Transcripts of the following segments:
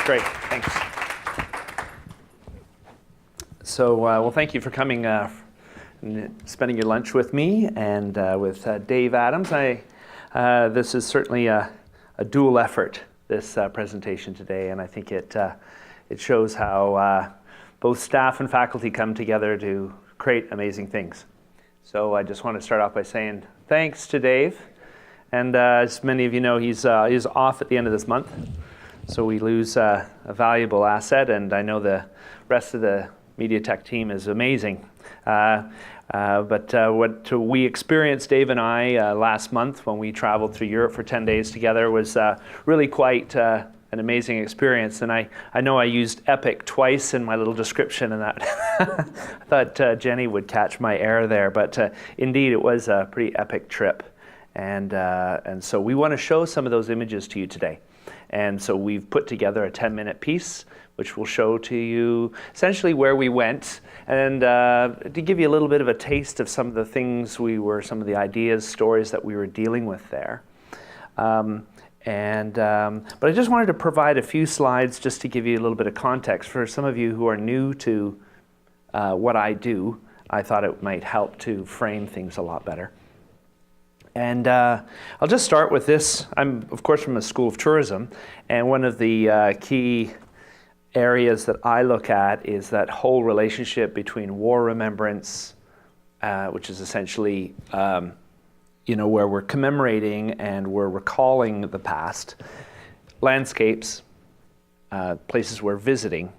Great, thanks. So, well, thank you for coming and spending your lunch with me and with Dave Adams. This is certainly a dual effort, this presentation today, and I think it shows how both staff and faculty come together to create amazing things. So I just want to start off by saying thanks to Dave. And as many of you know, he's off at the end of this month. So we lose a valuable asset, and I know the rest of the Media Tech team is amazing. But what we experienced, Dave and I, last month when we traveled through Europe for 10 days together was really quite an amazing experience. And I know I used epic twice in my little description, and that I thought Jenny would catch my error there. But indeed, it was a pretty epic trip. And so we want to show some of those images to you today. And so we've put together a 10-minute piece, which will show to you essentially where we went, and to give you a little bit of a taste of some of the things some of the ideas, stories that we were dealing with there. But I just wanted to provide a few slides just to give you a little bit of context. For some of you who are new to what I do, I thought it might help to frame things a lot better. And I'll just start with this. I'm, of course, from a School of Tourism, and one of the key areas that I look at is that whole relationship between war remembrance, which is essentially where we're commemorating and we're recalling the past, landscapes, places we're visiting,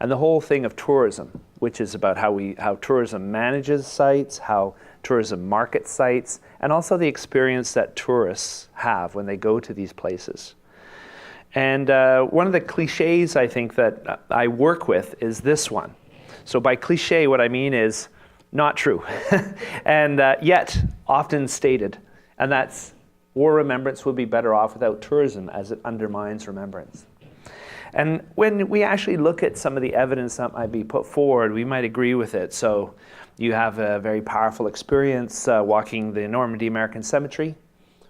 and the whole thing of tourism, which is about how tourism manages sites, how tourism markets sites, and also the experience that tourists have when they go to these places. And one of the cliches I think that I work with is this one. So by cliche, what I mean is not true, and yet often stated, and that's war remembrance would be better off without tourism as it undermines remembrance. And when we actually look at some of the evidence that might be put forward, we might agree with it. So you have a very powerful experience walking the Normandy American Cemetery,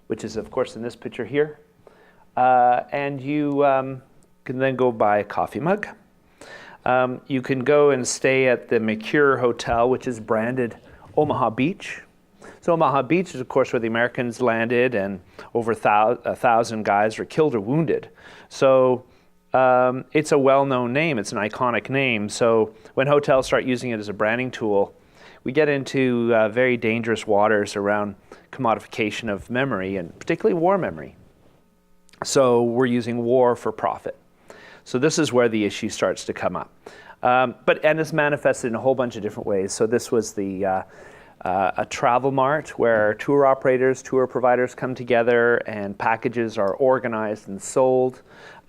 which is, of course, in this picture here. And you can then go buy a coffee mug. You can go and stay at the Mercure Hotel, which is branded Omaha Beach. So Omaha Beach is, of course, where the Americans landed, and over 1,000 guys were killed or wounded. So it's a well-known name. It's an iconic name. So when hotels start using it as a branding tool, we get into very dangerous waters around commodification of memory, and particularly war memory. So we're using war for profit. So this is where the issue starts to come up. And it's manifested in a whole bunch of different ways. So this was a travel mart where tour operators, tour providers come together, and packages are organized and sold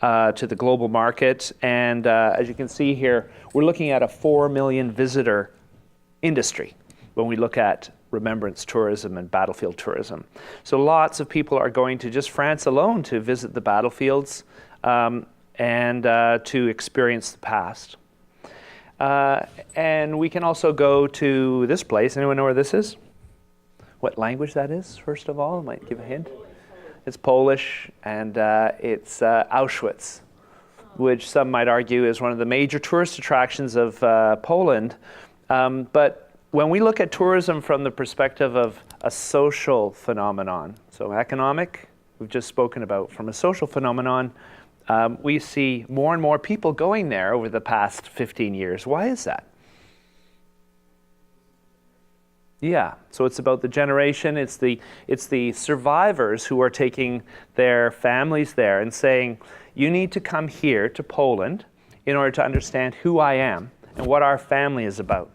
to the global market. And as you can see here, we're looking at a 4 million visitor industry when we look at remembrance tourism and battlefield tourism. So lots of people are going to just France alone to visit the battlefields and to experience the past. And we can also go to this place. Anyone know where this is? What language that is, first of all? I might give a hint. It's Polish, and it's Auschwitz, which some might argue is one of the major tourist attractions of Poland. But when we look at tourism from the perspective of a social phenomenon, so economic, we've just spoken about, from a social phenomenon, we see more and more people going there over the past 15 years. Why is that? Yeah, so it's about the generation, it's the survivors who are taking their families there and saying, you need to come here to Poland in order to understand who I am and what our family is about.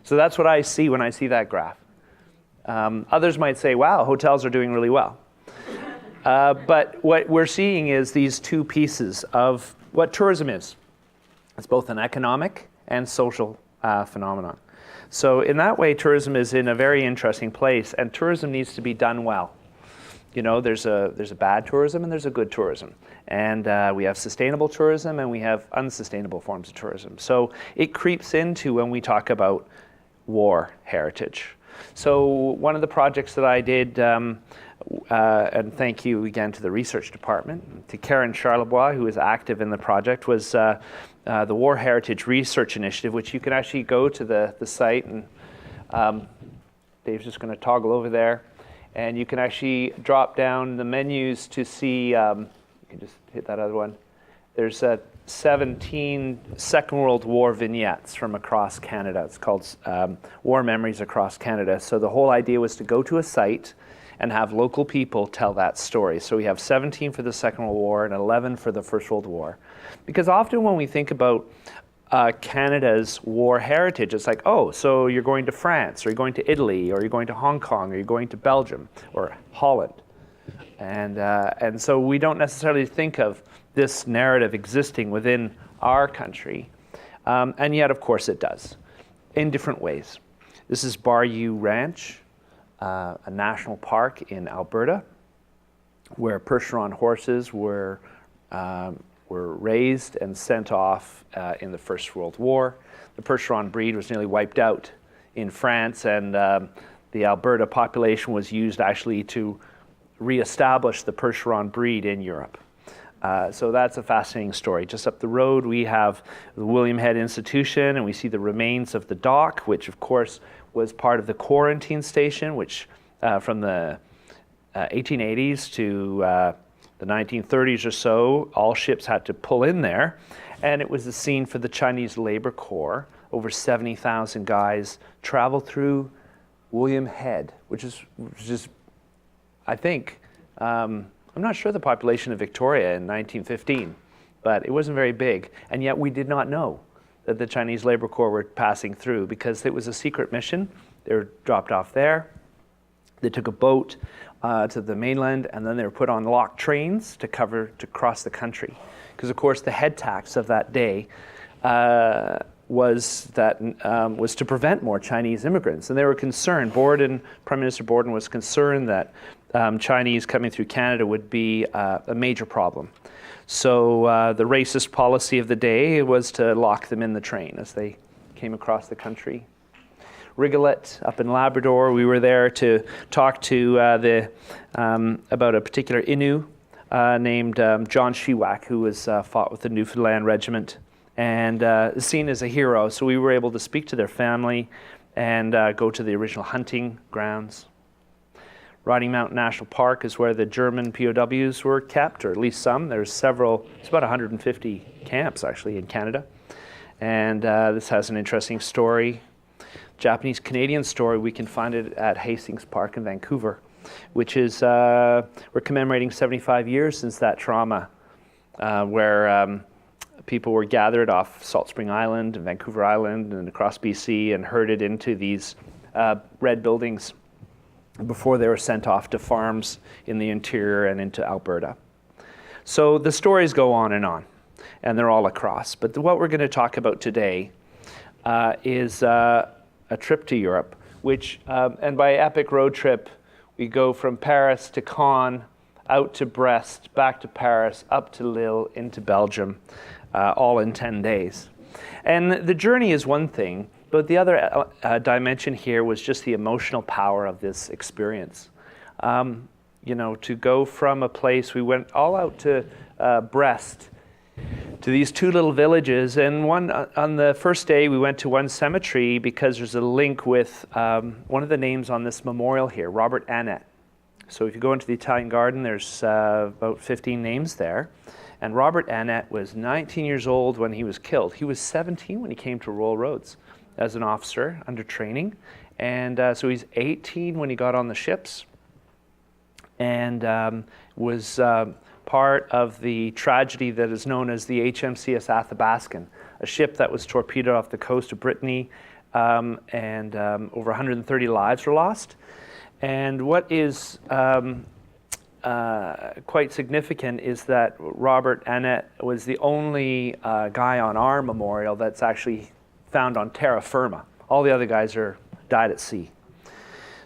So that's what I see when I see that graph. Others might say, wow, hotels are doing really well. But what we're seeing is these two pieces of what tourism is. It's both an economic and social phenomenon. So in that way, tourism is in a very interesting place, and tourism needs to be done well. You know, there's a bad tourism and there's a good tourism. And we have sustainable tourism and we have unsustainable forms of tourism. So it creeps into when we talk about war heritage. So one of the projects that I did and thank you again to the research department, to Karen Charlebois, who is active in the project, was the War Heritage Research Initiative, which you can actually go to the site, and Dave's just going to toggle over there, and you can actually drop down the menus to see, you can just hit that other one. There's 17 Second World War vignettes from across Canada. It's called War Memories Across Canada. So the whole idea was to go to a site and have local people tell that story. So we have 17 for the Second World War and 11 for the First World War. Because often when we think about Canada's war heritage, it's like, oh, so you're going to France, or you're going to Italy, or you're going to Hong Kong, or you're going to Belgium, or Holland. And so we don't necessarily think of this narrative existing within our country. And yet, of course, it does, in different ways. This is Bayou Ranch, a national park in Alberta, where Percheron horses were raised and sent off in the First World War. The Percheron breed was nearly wiped out in France, and the Alberta population was used actually to reestablish the Percheron breed in Europe. So that's a fascinating story. Just up the road, we have the William Head Institution, and we see the remains of the dock, which of course was part of the quarantine station, which from the 1880s to the 1930s or so, all ships had to pull in there. And it was the scene for the Chinese Labor Corps. Over 70,000 guys traveled through William Head, which is I think, I'm not sure the population of Victoria in 1915, but it wasn't very big. And yet we did not know that the Chinese Labor Corps were passing through because it was a secret mission. They were dropped off there. They took a boat to the mainland, and then they were put on locked trains to cross the country. Because of course the head tax of that day was to prevent more Chinese immigrants. And they were concerned, Prime Minister Borden was concerned that Chinese coming through Canada would be a major problem. So the racist policy of the day was to lock them in the train as they came across the country. Rigolet up in Labrador, we were there to talk to about a particular Innu named John Shiwak, who was fought with the Newfoundland Regiment and seen as a hero. So we were able to speak to their family and go to the original hunting grounds. Riding Mountain National Park is where the German POWs were kept, or at least some. There's several, it's about 150 camps actually in Canada. And this has an interesting story. Japanese-Canadian story, we can find it at Hastings Park in Vancouver, which is, we're commemorating 75 years since that trauma, where people were gathered off Salt Spring Island and Vancouver Island and across BC and herded into these red buildings before they were sent off to farms in the interior and into Alberta. So the stories go on, and they're all across. But what we're going to talk about today is a trip to Europe, which, and by epic road trip, we go from Paris to Caen, out to Brest, back to Paris, up to Lille, into Belgium, all in 10 days. And the journey is one thing, but the other dimension here was just the emotional power of this experience. You know, to go from a place, we went all out to Brest, to these two little villages, and on the first day we went to one cemetery because there's a link with one of the names on this memorial here, Robert Annett. So if you go into the Italian garden, there's about 15 names there. And Robert Annett was 19 years old when he was killed. He was 17 when he came to Royal Roads as an officer under training. And so he's 18 when he got on the ships, and was part of the tragedy that is known as the HMCS Athabascan, a ship that was torpedoed off the coast of Brittany, and over 130 lives were lost. And what is quite significant is that Robert Annett was the only guy on our memorial that's actually found on terra firma. All the other guys died at sea.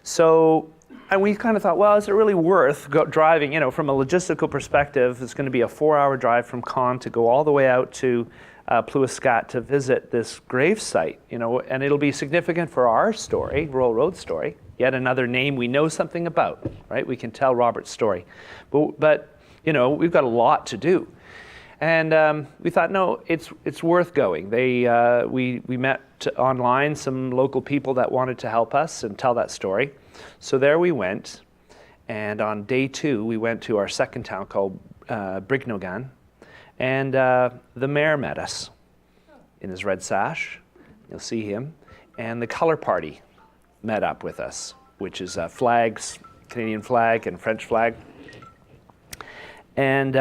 So, and we kind of thought, well, is it really worth driving, you know, from a logistical perspective, it's going to be a 4-hour drive from Caen to go all the way out to Plouiscat to visit this grave site, you know, and it'll be significant for our story, Royal Road story, yet another name we know something about, right? We can tell Robert's story. But you know, we've got a lot to do. And we thought, no, it's worth going. We met online some local people that wanted to help us and tell that story. So there we went. And on day 2, we went to our second town called Brignogan. And the mayor met us in his red sash. You'll see him. And the color party met up with us, which is flags, Canadian flag and French flag. And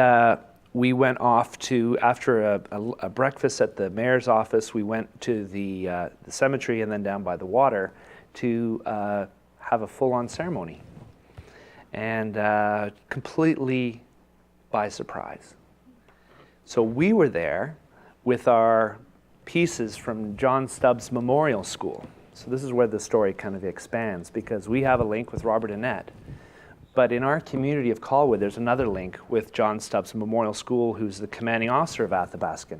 we went off to, after a breakfast at the mayor's office, we went to the cemetery and then down by the water to have a full-on ceremony. And completely by surprise. So we were there with our pieces from John Stubbs Memorial School. So this is where the story kind of expands, because we have a link with Robert Annette. But in our community of Colwood, there's another link with John Stubbs Memorial School, who's the commanding officer of Athabascan.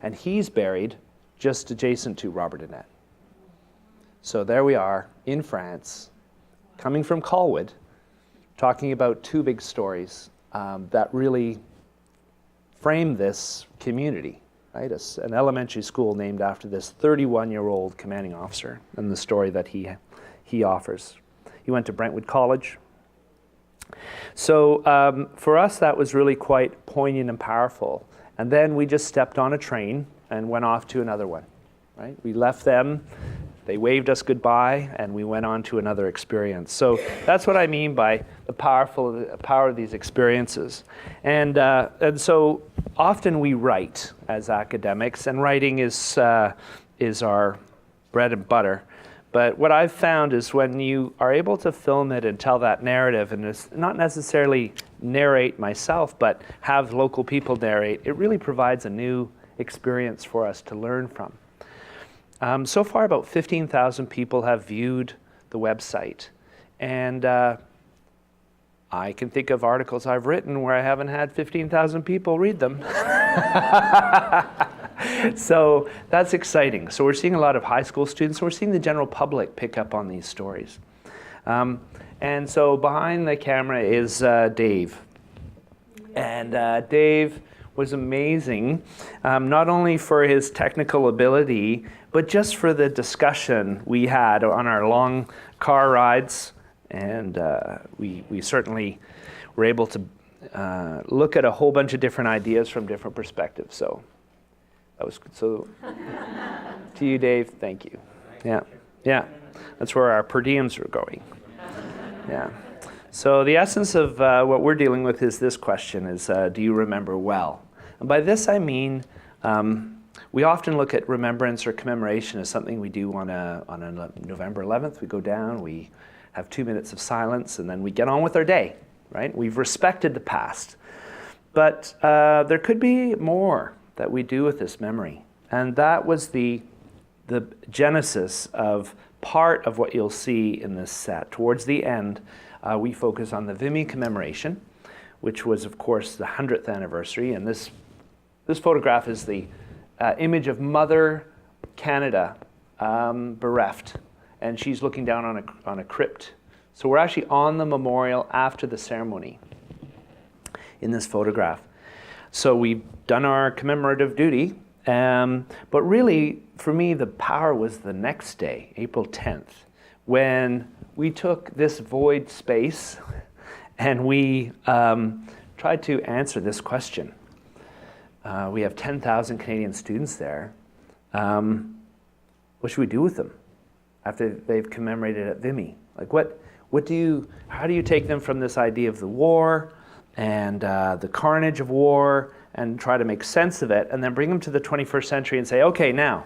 And he's buried just adjacent to Robert Annette. So there we are in France, coming from Colwood, talking about 2 big stories that really frame this community, right? An elementary school named after this 31-year-old commanding officer and the story that he offers. He went to Brentwood College. So for us, that was really quite poignant and powerful. And then we just stepped on a train and went off to another one, right? We left them. They waved us goodbye, and we went on to another experience. So that's what I mean by the power of these experiences. And so often we write as academics, and writing is our bread and butter. But what I've found is when you are able to film it and tell that narrative, and it's not necessarily narrate myself, but have local people narrate, it really provides a new experience for us to learn from. So far, about 15,000 people have viewed the website. And I can think of articles I've written where I haven't had 15,000 people read them. So that's exciting. So we're seeing a lot of high school students. We're seeing the general public pick up on these stories. And so behind the camera is Dave. And Dave was amazing, not only for his technical ability, but just for the discussion we had on our long car rides. And we certainly were able to look at a whole bunch of different ideas from different perspectives. So that was good. So to you, Dave, thank you. Yeah, that's where our per diems are going. Yeah. So the essence of what we're dealing with is this question is, do you remember well? And by this I mean, we often look at remembrance or commemoration as something we do on a November 11th. We go down, we have 2 minutes of silence, and then we get on with our day, right? We've respected the past. But there could be more that we do with this memory. And that was the genesis of part of what you'll see in this set. Towards the end, we focus on the Vimy commemoration, which was, of course, the 100th anniversary. And this photograph is the image of Mother Canada bereft, and she's looking down on a crypt. So we're actually on the memorial after the ceremony in this photograph. So we've done our commemorative duty, but really, for me, the power was the next day, April 10th, when we took this void space and we tried to answer this question. We have 10,000 Canadian students there. What should we do with them after they've commemorated at Vimy? Like, how do you take them from this idea of the war and the carnage of war and try to make sense of it, and then bring them to the 21st century and say, okay, now,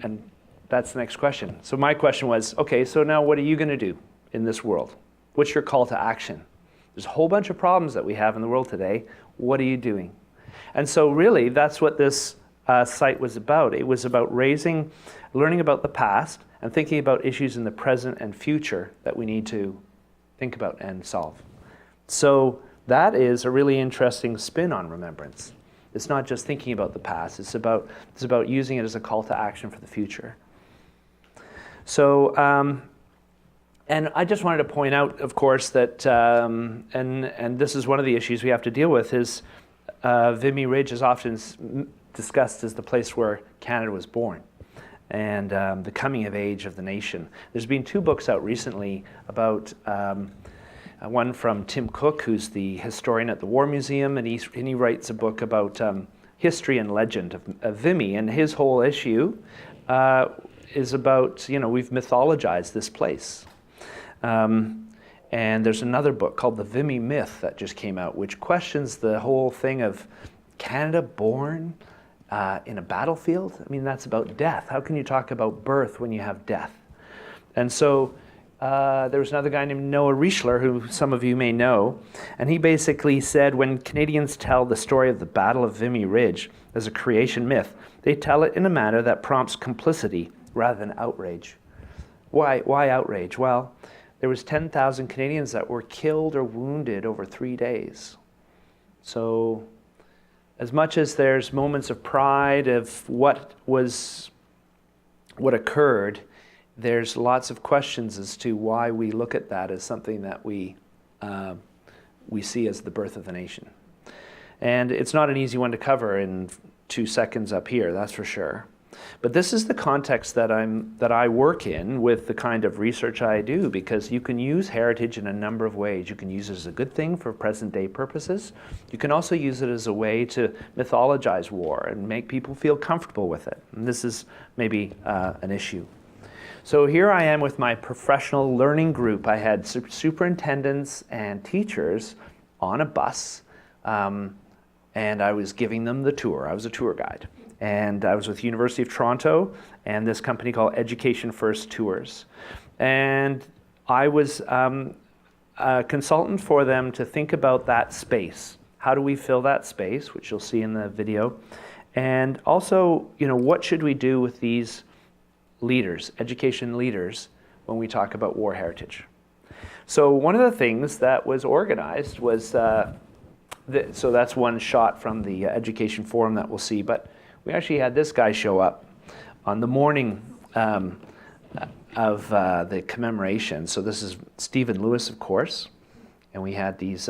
and that's the next question. So my question was, okay, so now what are you going to do in this world? What's your call to action? There's a whole bunch of problems that we have in the world today. What are you doing? And so really, that's what this site was about. It was about learning about the past and thinking about issues in the present and future that we need to think about and solve. So that is a really interesting spin on remembrance. It's not just thinking about the past. It's about using it as a call to action for the future. So And I just wanted to point out, of course, that, and this is one of the issues we have to deal with, is Vimy Ridge is often discussed as the place where Canada was born, and the coming of age of the nation. There's been 2 books out recently about, one from Tim Cook, who's the historian at the War Museum, and he writes a book about history and legend of Vimy, and his whole issue is about, we've mythologized this place. And there's another book called The Vimy Myth that just came out, which questions the whole thing of Canada born in a battlefield. I mean, that's about death. How can you talk about birth when you have death? And so there was another guy named Noah Reichler, who some of you may know, and he basically said, when Canadians tell the story of the Battle of Vimy Ridge as a creation myth, they tell it in a manner that prompts complicity rather than outrage. Why outrage? Well, there was 10,000 Canadians that were killed or wounded over 3 days. So as much as there's moments of pride of what occurred, there's lots of questions as to why we look at that as something that we see as the birth of the nation. And it's not an easy one to cover in 2 seconds up here, that's for sure. But this is the context that I work in with the kind of research I do, because you can use heritage in a number of ways. You can use it as a good thing for present day purposes. You can also use it as a way to mythologize war and make people feel comfortable with it. And this is maybe an issue. So here I am with my professional learning group. I had superintendents and teachers on a bus, and I was giving them the tour. I was a tour guide. And I was with University of Toronto and this company called Education First Tours. And I was a consultant for them to think about that space. How do we fill that space, which you'll see in the video? And also, what should we do with these leaders, education leaders, when we talk about war heritage? So one of the things that was organized was, so that's one shot from the education forum that we'll see, but we actually had this guy show up on the morning of the commemoration. So this is Stephen Lewis, of course, and we had these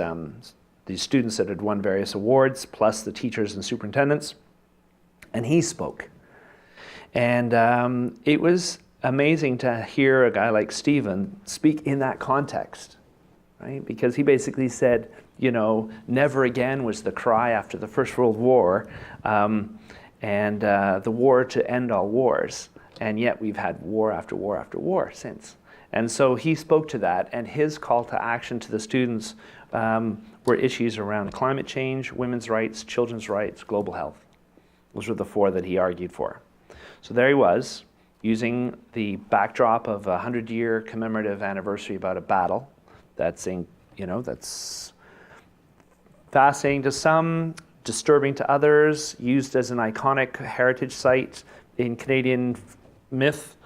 students that had won various awards, plus the teachers and superintendents, and he spoke. And it was amazing to hear a guy like Stephen speak in that context, right? Because he basically said, never again was the cry after the First World War, and the war to end all wars. And yet we've had war after war after war since. And so he spoke to that, and his call to action to the students were issues around climate change, women's rights, children's rights, global health. Those were the 4 that he argued for. So there he was, using the backdrop of a 100-year commemorative anniversary about a battle that's fascinating to some, disturbing to others, used as an iconic heritage site in Canadian myth.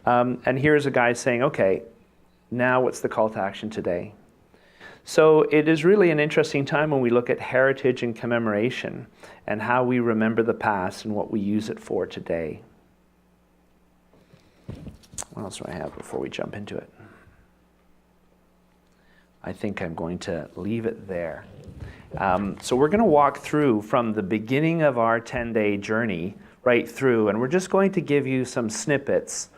And here's a guy saying, okay, now what's the call to action today? So it is really an interesting time when we look at heritage and commemoration and how we remember the past and what we use it for today. What else do I have before we jump into it? I think I'm going to leave it there. So we're going to walk through from the beginning of our 10-day journey right through, and we're just going to give you some snippets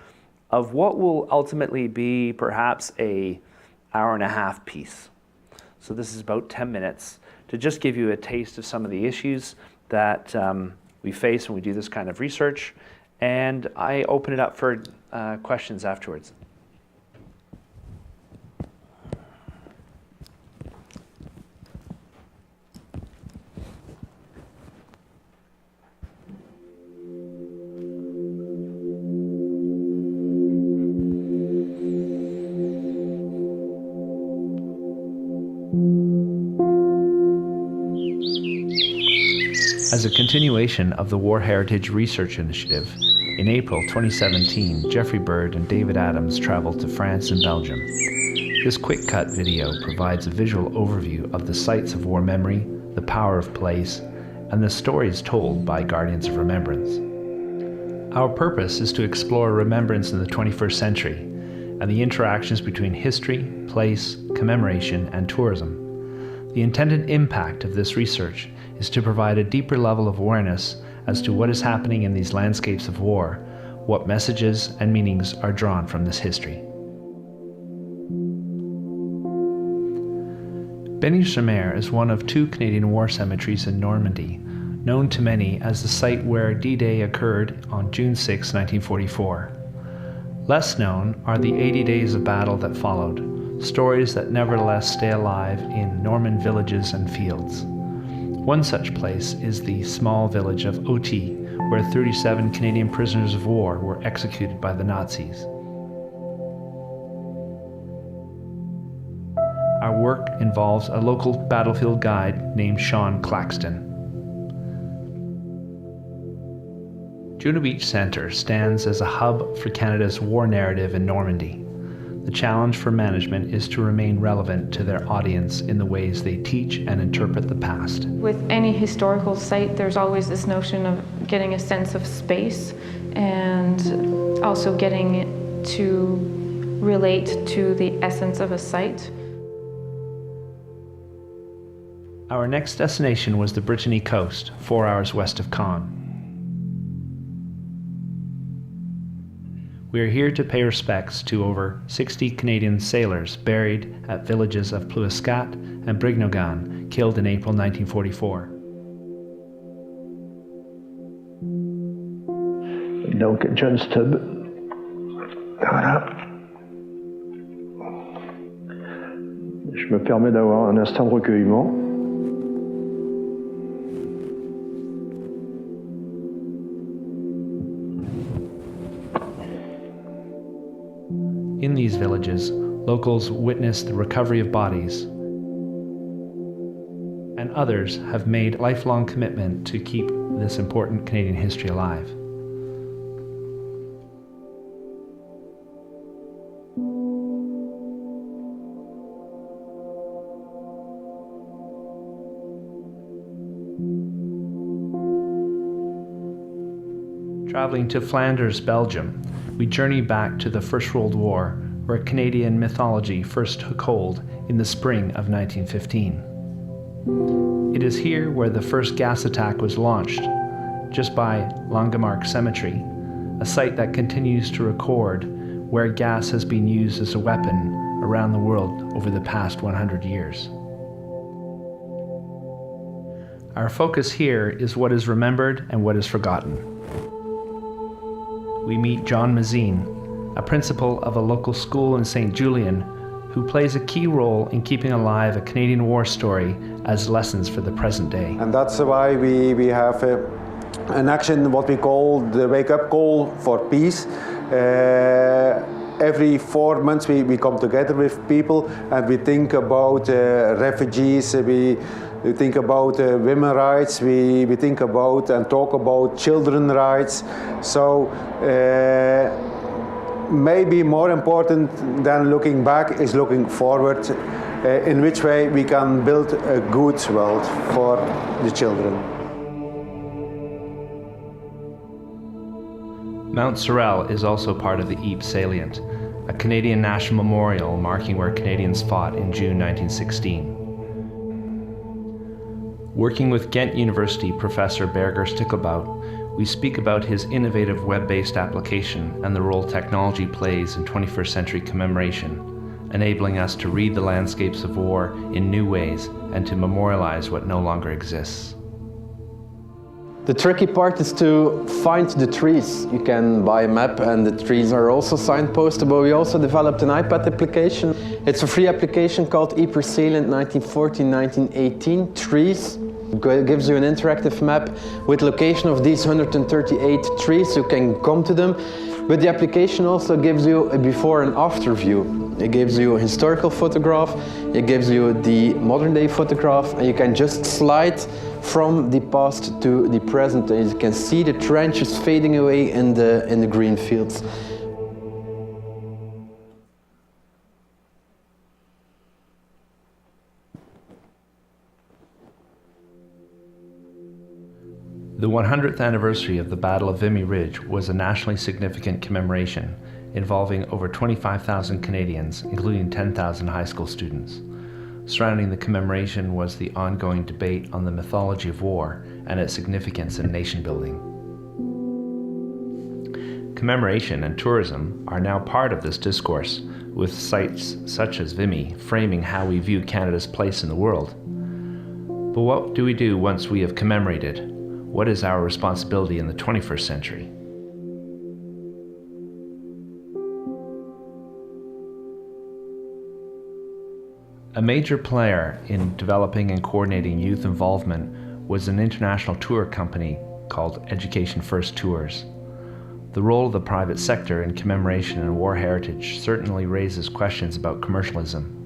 of what will ultimately be perhaps a hour-and-a-half piece. So this is about 10 minutes to just give you a taste of some of the issues that we face when we do this kind of research, and I open it up for questions afterwards. As a continuation of the War Heritage Research Initiative, in April 2017, Geoff Bird and David Adams traveled to France and Belgium. This quick-cut video provides a visual overview of the sites of war memory, the power of place, and the stories told by Guardians of Remembrance. Our purpose is to explore remembrance in the 21st century, and the interactions between history, place, commemoration, and tourism. The intended impact of this research is to provide a deeper level of awareness as to what is happening in these landscapes of war, what messages and meanings are drawn from this history. Vimy is one of 2 Canadian war cemeteries in Normandy, known to many as the site where D-Day occurred on June 6, 1944. Less known are the 80 days of battle that followed, stories that nevertheless stay alive in Norman villages and fields. One such place is the small village of Oti, where 37 Canadian prisoners of war were executed by the Nazis. Our work involves a local battlefield guide named Sean Claxton. Juno Beach Centre stands as a hub for Canada's war narrative in Normandy. The challenge for management is to remain relevant to their audience in the ways they teach and interpret the past. With any historical site, there's always this notion of getting a sense of space and also getting it to relate to the essence of a site. Our next destination was the Brittany coast, 4 hours west of Caen. We are here to pay respects to over 60 Canadian sailors buried at villages of Plouescat and Brignogan, killed in April 1944. Donc John Stubb, voilà. Je me permets d'avoir un instant de recueillement. In these villages, locals witness the recovery of bodies, and others have made a lifelong commitment to keep this important Canadian history alive. Traveling to Flanders, Belgium, we journey back to the First World War, where Canadian mythology first took hold in the spring of 1915. It is here where the first gas attack was launched, just by Langemarck Cemetery, a site that continues to record where gas has been used as a weapon around the world over the past 100 years. Our focus here is what is remembered and what is forgotten. We meet John Mazine, a principal of a local school in St. Julian, who plays a key role in keeping alive a Canadian war story as lessons for the present day. And that's why we have an action, what we call the wake-up call for peace. Every 4 months we come together with people and we think about refugees, we think about women's rights, we think about and talk about children's rights. So maybe more important than looking back is looking forward, in which way we can build a good world for the children. Mount Sorel is also part of the Ypres Salient, a Canadian national memorial marking where Canadians fought in June 1916. Working with Ghent University professor Berger Stickelbout, we speak about his innovative web-based application and the role technology plays in 21st century commemoration, enabling us to read the landscapes of war in new ways and to memorialize what no longer exists. The tricky part is to find the trees. You can buy a map and the trees are also signposted, but we also developed an iPad application. It's a free application called Ypres Salient 1914-1918 Trees. It gives you an interactive map with location of these 138 trees, so you can come to them. But the application also gives you a before and after view. It gives you a historical photograph, it gives you the modern day photograph, and you can just slide from the past to the present. And you can see the trenches fading away in the green fields. The 100th anniversary of the Battle of Vimy Ridge was a nationally significant commemoration, involving over 25,000 Canadians, including 10,000 high school students. Surrounding the commemoration was the ongoing debate on the mythology of war and its significance in nation building. Commemoration and tourism are now part of this discourse, with sites such as Vimy framing how we view Canada's place in the world. But what do we do once we have commemorated? What is our responsibility in the 21st century? A major player in developing and coordinating youth involvement was an international tour company called Education First Tours. The role of the private sector in commemoration and war heritage certainly raises questions about commercialism.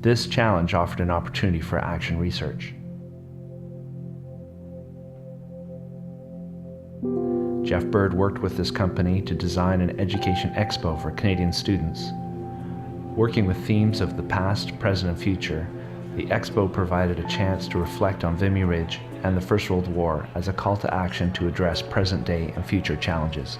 This challenge offered an opportunity for action research. Geoff Bird worked with this company to design an education expo for Canadian students. Working with themes of the past, present, and future, the expo provided a chance to reflect on Vimy Ridge and the First World War as a call to action to address present-day and future challenges.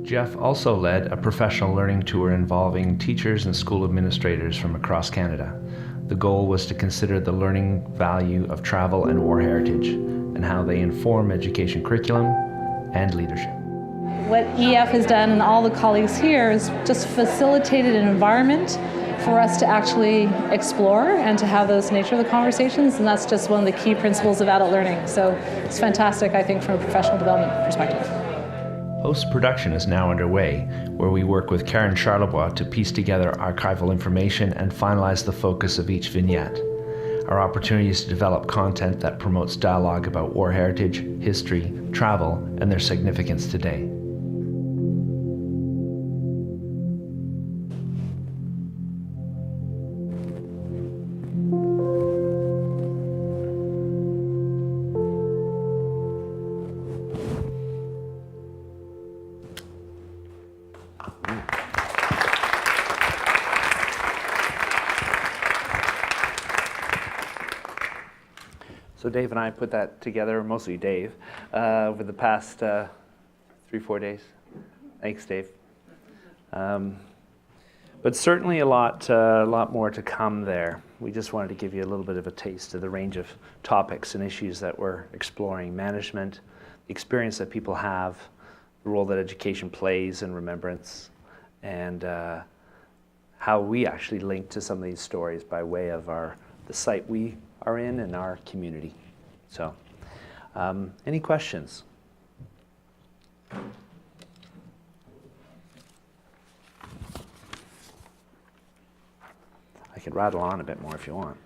Geoff also led a professional learning tour involving teachers and school administrators from across Canada. The goal was to consider the learning value of travel and war heritage and how they inform education curriculum and leadership. What EF has done and all the colleagues here is just facilitated an environment for us to actually explore and to have those nature of the conversations, and that's just one of the key principles of adult learning. So it's fantastic, I think, from a professional development perspective. Post-production is now underway, where we work with Karen Charlebois to piece together archival information and finalize the focus of each vignette. Our opportunity is to develop content that promotes dialogue about war heritage, history, travel, and their significance today. So Dave and I put that together, mostly Dave, over the past 3-4 days. Thanks, Dave. But certainly a lot more to come there. We just wanted to give you a little bit of a taste of the range of topics and issues that we're exploring: management, the experience that people have, the role that education plays in remembrance, and how we actually link to some of these stories by way of our the site we are in and our community. So, any questions? I could rattle on a bit more if you want.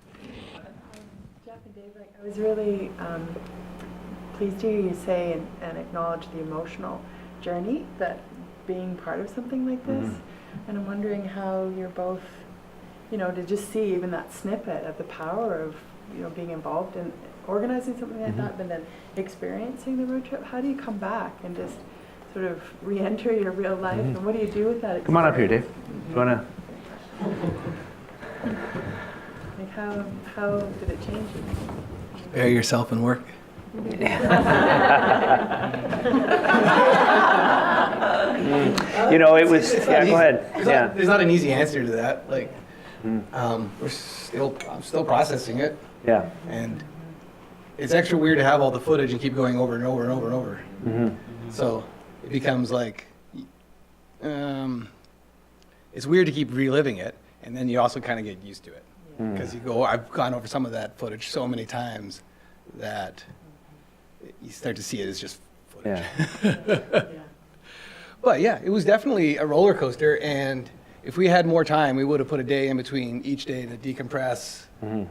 Geoff and Dave, I was really pleased to hear you say and acknowledge the emotional journey that being part of something like this. And I'm wondering how you're both, to just see even that snippet of the power of, being involved in organizing something like that, but then experiencing the road trip. How do you come back and just sort of re-enter your real life? And what do you do with that experience? Come on up here, Dave. Do you want to? Like how did it change you? Bury yourself in work. It was. Yeah, go ahead. Yeah. There's not an easy answer to that. Like, I'm still processing it, Yeah. and it's extra weird to have all the footage and keep going over and over and over and over. So it becomes like, it's weird to keep reliving it, and then you also kind of get used to it because I've gone over some of that footage so many times that you start to see it as just footage. Yeah. But yeah, it was definitely a roller coaster, and if we had more time, we would have put a day in between each day to decompress, and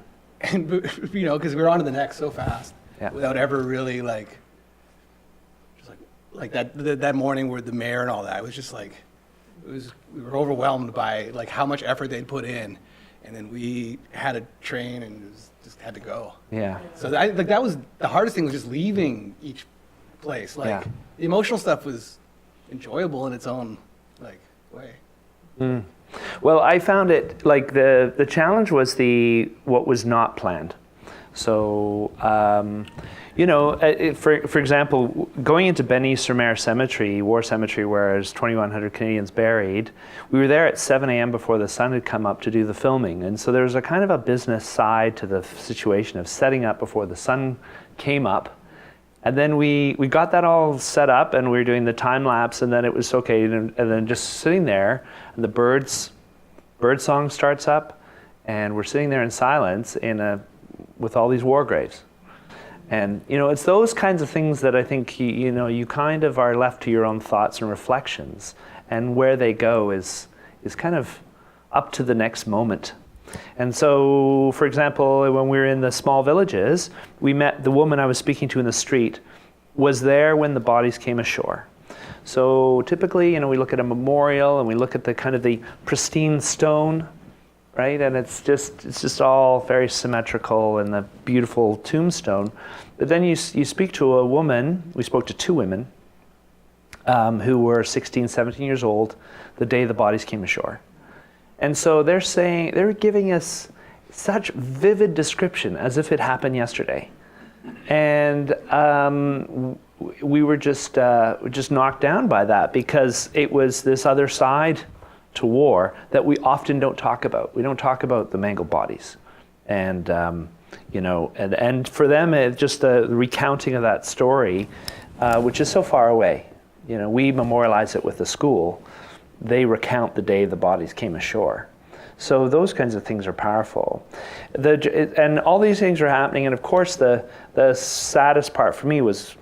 because we were on to the next so fast, without ever really just like that morning with the mayor and all that. It was just like we were overwhelmed by how much effort they'd put in, and then we had a train and just had to go. Yeah. So that was the hardest thing, was just leaving each place. The emotional stuff was enjoyable in its own way. Well, I found it the challenge was what was not planned. So for example, going into Benny-sur-Mer Cemetery, War Cemetery, where there's 2,100 Canadians buried, we were there at 7 a.m. before the sun had come up to do the filming, and so there was a kind of a business side to the situation of setting up before the sun came up. And then we got that all set up, and we were doing the time lapse, and then it was okay, and then just sitting there, and the bird song starts up, and we're sitting there in silence with all these war graves. And it's those kinds of things that I think you kind of are left to your own thoughts and reflections, and where they go is kind of up to the next moment. And so, for example, when we were in the small villages, we met the woman I was speaking to in the street was there when the bodies came ashore. So typically, we look at a memorial and we look at the kind of the pristine stone, right? And it's just all very symmetrical and the beautiful tombstone. But then you speak to a woman. We spoke to two women who were 16, 17 years old the day the bodies came ashore. And so they're giving us such vivid description as if it happened yesterday. And we were just knocked down by that, because it was this other side to war that we often don't talk about. We don't talk about the mangled bodies. And, and for them, it's just the recounting of that story, which is so far away. We memorialize it with the school. They recount the day the bodies came ashore. So those kinds of things are powerful. And all these things are happening, and of course the saddest part for me was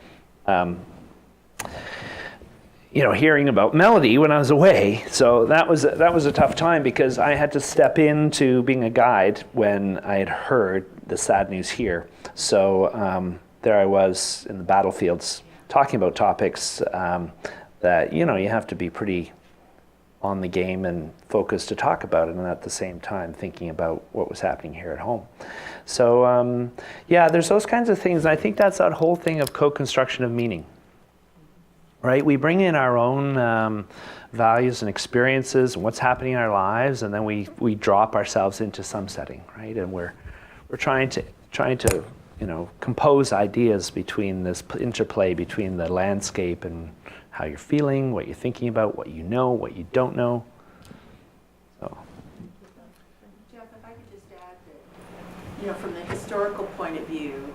hearing about Melody when I was away. So that was a tough time, because I had to step into being a guide when I had heard the sad news here. So there I was in the battlefields talking about topics that you have to be pretty on the game and focused to talk about it, and at the same time thinking about what was happening here at home. So there's those kinds of things, and I think that's that whole thing of co-construction of meaning, right? We bring in our own values and experiences and what's happening in our lives, and then we drop ourselves into some setting, right? And we're trying to compose ideas between this interplay between the landscape and how you're feeling, what you're thinking about, what you know, what you don't know. So. Geoff, if I could just add that, from the historical point of view,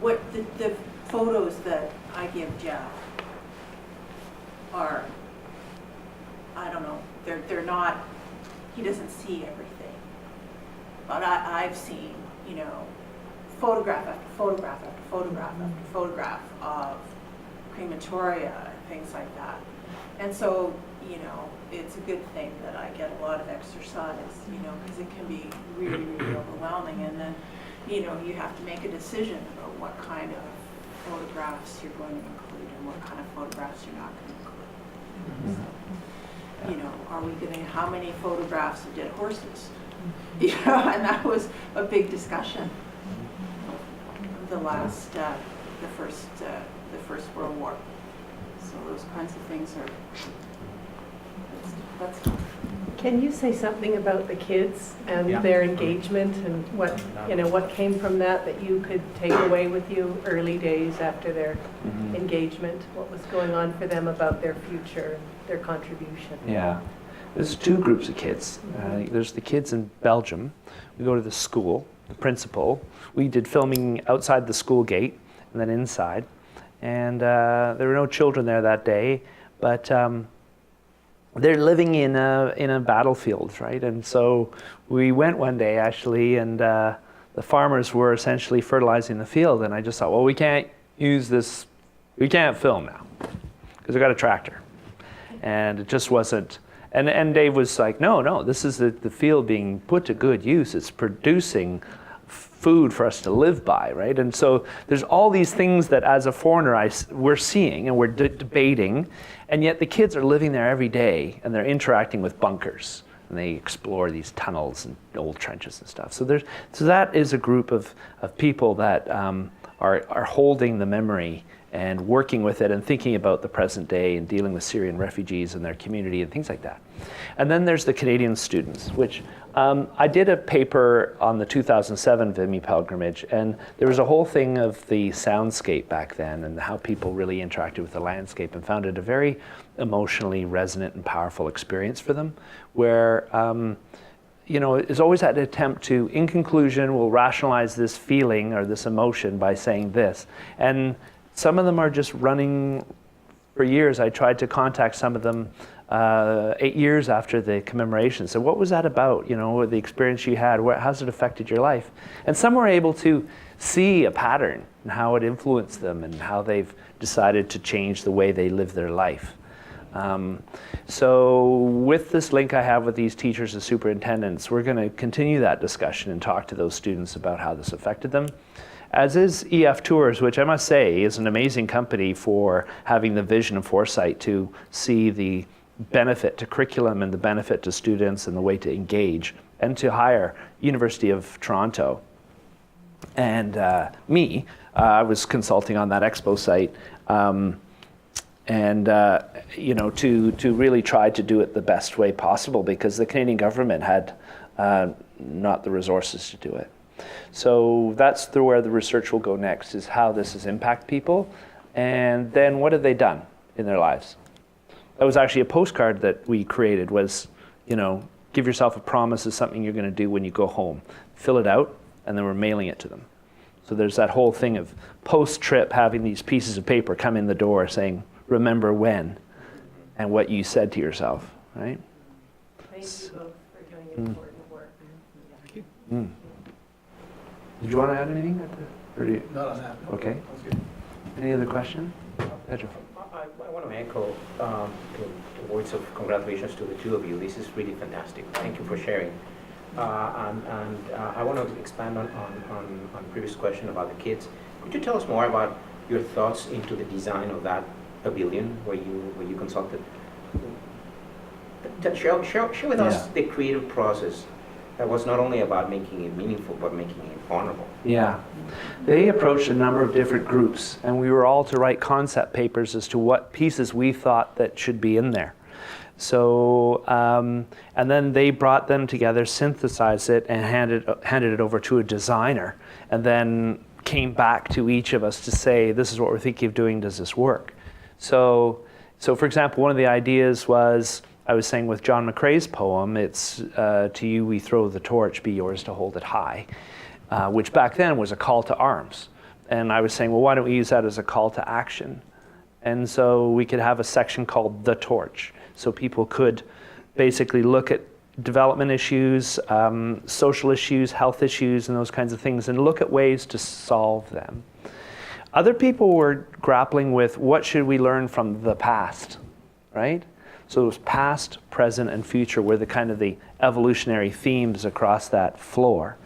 what the photos that I give Geoff are, I don't know, they're not, he doesn't see everything. but I've seen, you know, photograph after photograph after photograph after photograph of crematoria and things like that. And so, you know, it's a good thing that I get a lot of exercise, you know, because it can be really, really overwhelming. And then, you know, you have to make a decision about what kind of photographs you're going to include and what kind of photographs you're not going to include. So, you know, are we going to, how many photographs of dead horses? You know, and that was a big discussion. The last, the first World War. So those kinds of things are, that's tough. Can you say something about the kids and their engagement and what, you know, what came from that you could take away with you early days after their engagement? What was going on for them about their future, their contribution? Yeah. There's two groups of kids. There's the kids in Belgium. We go to the school, the principal. We did filming outside the school gate and then inside. And there were no children there that day, but they're living in a battlefield, right? And so we went one day actually, and the farmers were essentially fertilizing the field. And I just thought, well, we can't use this, we can't film now because we've got a tractor. And it just wasn't. And Dave was like, no, this is the field being put to good use. It's producing food for us to live by, right? And so there's all these things that as a foreigner we're seeing and we're debating, and yet the kids are living there every day and they're interacting with bunkers and they explore these tunnels and old trenches and stuff. So that is a group of people that are holding the memory and working with it and thinking about the present day and dealing with Syrian refugees and their community and things like that. And then there's the Canadian students, which I did a paper on the 2007 Vimy pilgrimage, and there was a whole thing of the soundscape back then and how people really interacted with the landscape, and found it a very emotionally resonant and powerful experience for them, where you know, it's always that attempt to, in conclusion, we'll rationalize this feeling or this emotion by saying this. And some of them are just running for years. I tried to contact some of them 8 years after the commemoration. So what was that about? You know, the experience you had, how's it affected your life? And some were able to see a pattern and how it influenced them and how they've decided to change the way they live their life. So with this link I have with these teachers and superintendents, we're going to continue that discussion and talk to those students about how this affected them. As is EF Tours, which I must say is an amazing company for having the vision and foresight to see the benefit to curriculum and the benefit to students and the way to engage, and to hire University of Toronto. And me, I was consulting on that expo site, you know, to really try to do it the best way possible, because the Canadian government had not the resources to do it. So that's where the research will go next, is how this has impacted people, and then what have they done in their lives. That was actually a postcard that we created, was, you know, give yourself a promise of something you're going to do when you go home. Fill it out, and then we're mailing it to them. So there's that whole thing of post-trip having these pieces of paper come in the door saying, remember when, and what you said to yourself, right? Thank you both for doing important work. Thank you. Did you want to add anything? Or do you? Not on that. No. Okay. That's good. Any other question? Pedro. I want to echo the words of congratulations to the two of you. This is really fantastic. Thank you for sharing. I want to expand on the previous question about the kids. Could you tell us more about your thoughts into the design of that pavilion where you consulted? Share with us the creative process that was not only about making it meaningful, but making it honorable. Yeah. They approached a number of different groups, and we were all to write concept papers as to what pieces we thought that should be in there. So, and then they brought them together, synthesized it, and handed it over to a designer, and then came back to each of us to say, this is what we're thinking of doing, does this work? So for example, one of the ideas was, I was saying with John McCrae's poem, it's to you we throw the torch, be yours to hold it high, which back then was a call to arms. And I was saying, well, why don't we use that as a call to action? And so we could have a section called The Torch. So people could basically look at development issues, social issues, health issues, and those kinds of things, and look at ways to solve them. Other people were grappling with what should we learn from the past, right? So it was past, present, and future were the kind of the evolutionary themes across that floor.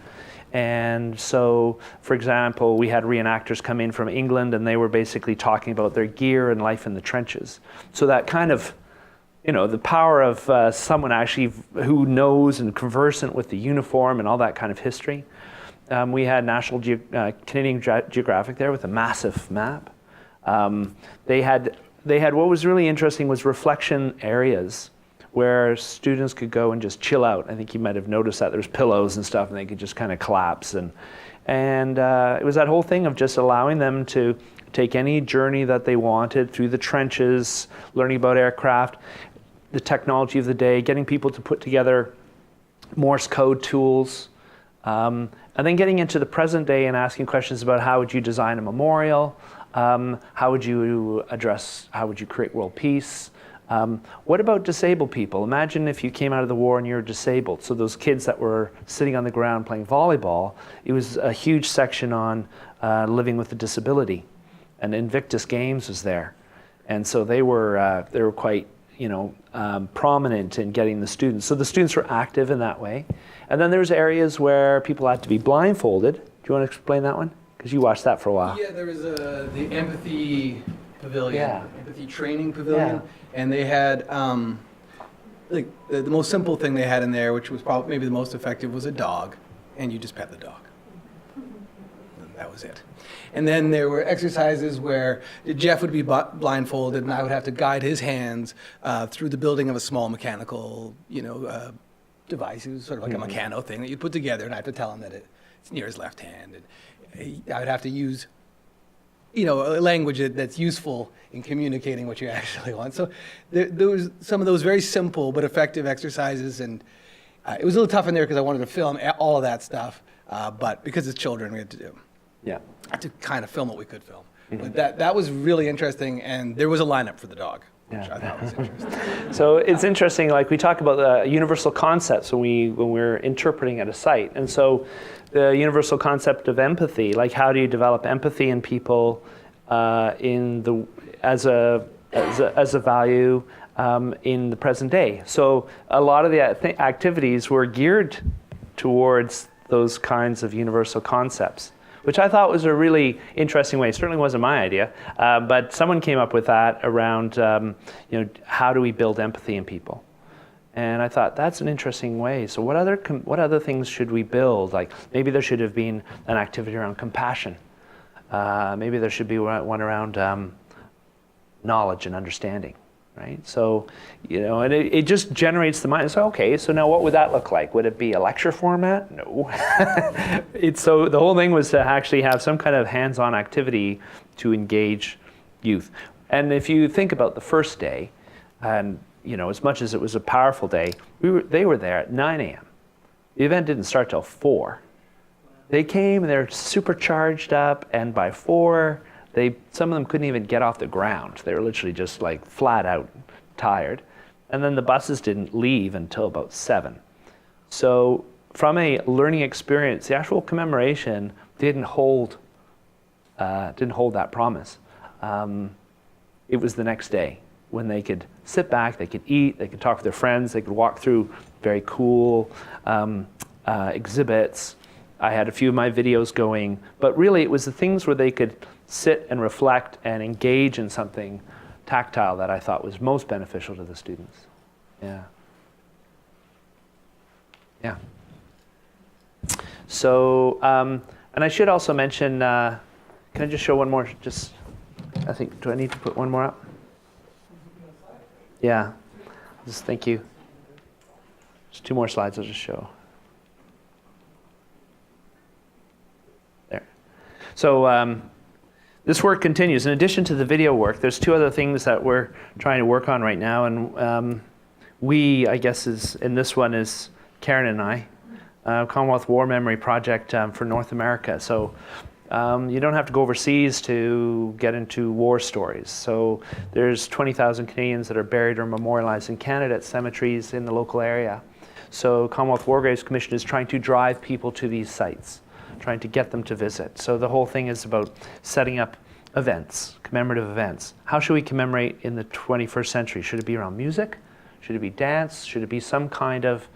And so, for example, we had reenactors come in from England, and they were basically talking about their gear and life in the trenches. So that kind of, you know, the power of someone actually who knows and conversant with the uniform and all that kind of history. We had Canadian Geographic there with a massive map. They had what was really interesting was reflection areas where students could go and just chill out. I think you might have noticed that there's pillows and stuff, and they could just kind of collapse. And it was that whole thing of just allowing them to take any journey that they wanted through the trenches, learning about aircraft, the technology of the day, getting people to put together Morse code tools, and then getting into the present day and asking questions about how would you design a memorial, how would you create world peace, what about disabled people? Imagine if you came out of the war and you're disabled. So those kids that were sitting on the ground playing volleyball, it was a huge section on living with a disability, and Invictus Games was there, and so they were quite, you know, prominent in getting the students. So the students were active in that way. And then there's areas where people had to be blindfolded. Do you want to explain that one? Because you watched that for a while. Yeah, there was the empathy pavilion, Yeah. empathy training pavilion, Yeah. and they had like the most simple thing they had in there, which was probably maybe the most effective, was a dog, and you just pet the dog. And that was it. And then there were exercises where Geoff would be blindfolded, and I would have to guide his hands through the building of a small mechanical, device. It was sort of like a mechano thing that you put together, and I have to tell him that it's near his left hand. And I would have to use, a language that's useful in communicating what you actually want. So there was some of those very simple but effective exercises, and it was a little tough in there because I wanted to film all of that stuff, but because it's children, we had to kind of film what we could film. But that was really interesting, and there was a lineup for the dog. Which I thought was interesting. So it's interesting, like we talk about the universal concepts when we're interpreting at a site. And so the universal concept of empathy, like how do you develop empathy in people as a value in the present day? So a lot of the activities were geared towards those kinds of universal concepts, which I thought was a really interesting way. It certainly wasn't my idea, but someone came up with that around, how do we build empathy in people? And I thought that's an interesting way. So what other things should we build? Like maybe there should have been an activity around compassion. Maybe there should be one around knowledge and understanding. Right? So, and it just generates the mind. So, okay, so now what would that look like? Would it be a lecture format? No. So the whole thing was to actually have some kind of hands-on activity to engage youth. And if you think about the first day, and as much as it was a powerful day, they were there at 9 a.m. The event didn't start till 4. They came and they're super charged up, and by 4, some of them couldn't even get off the ground. They were literally just like flat out tired. And then the buses didn't leave until about 7. So from a learning experience, the actual commemoration didn't hold that promise. It was the next day when they could sit back, they could eat, they could talk with their friends, they could walk through very cool exhibits. I had a few of my videos going, but really it was the things where they could sit and reflect and engage in something tactile that I thought was most beneficial to the students. Yeah. So, and I should also mention, can I just show one more? Do I need to put one more up? Yeah. Thank you. Just 2 more slides I'll just show. There. So, this work continues. In addition to the video work, there's 2 other things that we're trying to work on right now, and I guess, in this one is Karen and I, Commonwealth War Memory Project for North America. So you don't have to go overseas to get into war stories. So there's 20,000 Canadians that are buried or memorialized in Canada at cemeteries in the local area. So Commonwealth War Graves Commission is trying to drive people to these sites, trying to get them to visit. So the whole thing is about setting up events, commemorative events. How should we commemorate in the 21st century? Should it be around music? Should it be dance? Should it be some kind of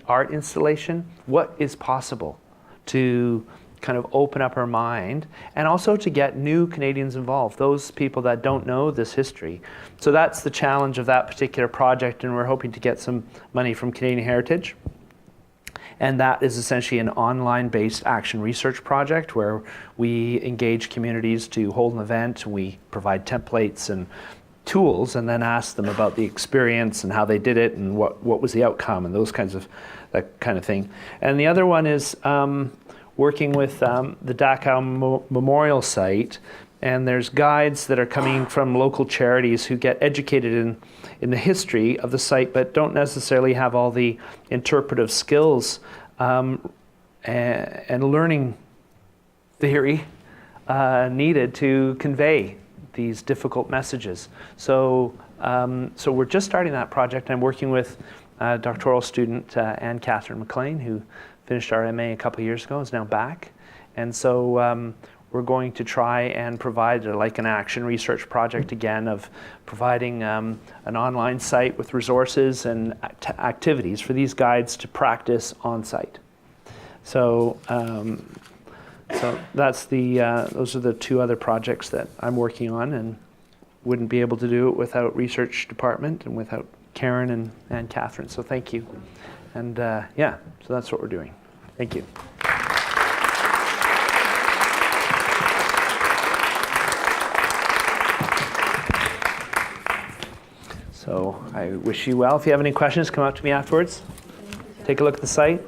art installation? What is possible to kind of open up our mind, and also to get new Canadians involved, those people that don't know this history. So that's the challenge of that particular project, and we're hoping to get some money from Canadian Heritage. And that is essentially an online-based action research project where we engage communities to hold an event. We provide templates and tools and then ask them about the experience and how they did it and what was the outcome and that kind of thing. And the other one is working with the Dachau Memorial Site, and there's guides that are coming from local charities who get educated in the history of the site but don't necessarily have all the interpretive skills and learning theory needed to convey these difficult messages. So we're just starting that project. I'm working with a doctoral student, Anne Catherine McLean, who finished our MA a couple of years ago, is now back. And so we're going to try and provide like an action research project again of providing an online site with resources and activities for these guides to practice on site. So that's those are the two other projects that I'm working on, and wouldn't be able to do it without research department and without Karen and Catherine. So thank you. And yeah, so that's what we're doing. Thank you. So I wish you well. If you have any questions, come up to me afterwards. Take a look at the site.